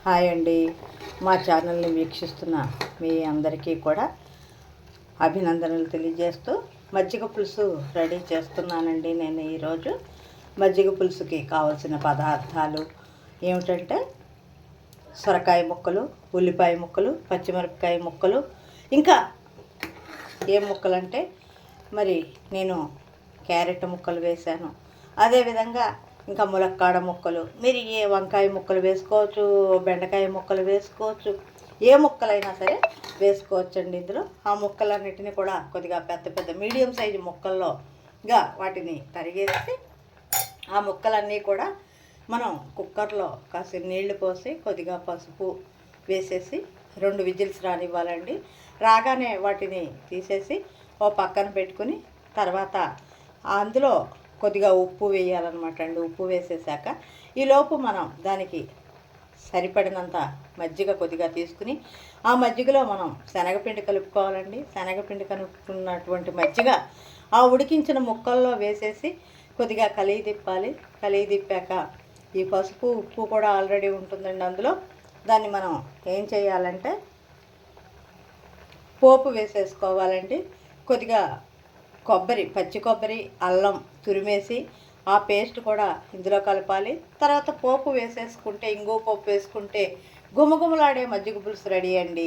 Hi అండి. మా ఛానల్ని వీక్షిస్తున్న మీ అందరికీ కూడా అభినందనలు తెలియజేస్తూ మజ్జిగ పులుసు రెడీ చేస్తున్నానండి. నేను ఈరోజు మజ్జిగ పులుసుకి కావలసిన పదార్థాలు ఏమిటంటే సొరకాయ ముక్కలు, ఉల్లిపాయ ముక్కలు, పచ్చిమిరపకాయ ముక్కలు, ఇంకా ఏం ముక్కలంటే మరి నేను క్యారెట్ ముక్కలు వేశాను. అదేవిధంగా ఇంకా ములక్కాడ ముక్కలు, మీరు ఏ వంకాయ ముక్కలు వేసుకోవచ్చు, బెండకాయ ముక్కలు వేసుకోవచ్చు, ఏ ముక్కలైనా సరే వేసుకోవచ్చండి. ఇందులో ఆ ముక్కలన్నిటిని కూడా కొద్దిగా పెద్ద పెద్ద మీడియం సైజు ముక్కల్లోగా వాటిని తరిగేసి ఆ ముక్కలన్నీ కూడా మనం కుక్కర్లో కాస్త నీళ్లు పోసి కొద్దిగా పసుపు వేసేసి 2 విజిల్స్ రానివ్వాలండి. రాగానే వాటిని తీసేసి ఓ పక్కన పెట్టుకుని తర్వాత అందులో కొద్దిగా ఉప్పు వేయాలన్నమాట అండి. ఉప్పు వేసేసాక ఈలోపు మనం దానికి సరిపడినంత మజ్జిగ కొద్దిగా తీసుకుని ఆ మజ్జిగలో మనం శనగపిండి కలుపుకోవాలండి. శనగపిండి కలుపుకున్నటువంటి మజ్జిగ ఆ ఉడికించిన ముక్కల్లో వేసేసి కొద్దిగా కలిగి తిప్పాలి. కలిగి తిప్పాక ఈ పసుపు ఉప్పు కూడా ఆల్రెడీ ఉంటుందండి అందులో. దాన్ని మనం ఏం చేయాలంటే పోపు వేసేసుకోవాలండి. కొద్దిగా కొబ్బరి, పచ్చి కొబ్బరి, అల్లం తురిమేసి ఆ పేస్ట్ కూడా ఇందులో కలపాలి. తర్వాత పోపు వేసేసుకుంటే, ఇంగువ పోపు వేసుకుంటే గుమగుమలాడే మజ్జిగ పులుసు రెడీ అండి.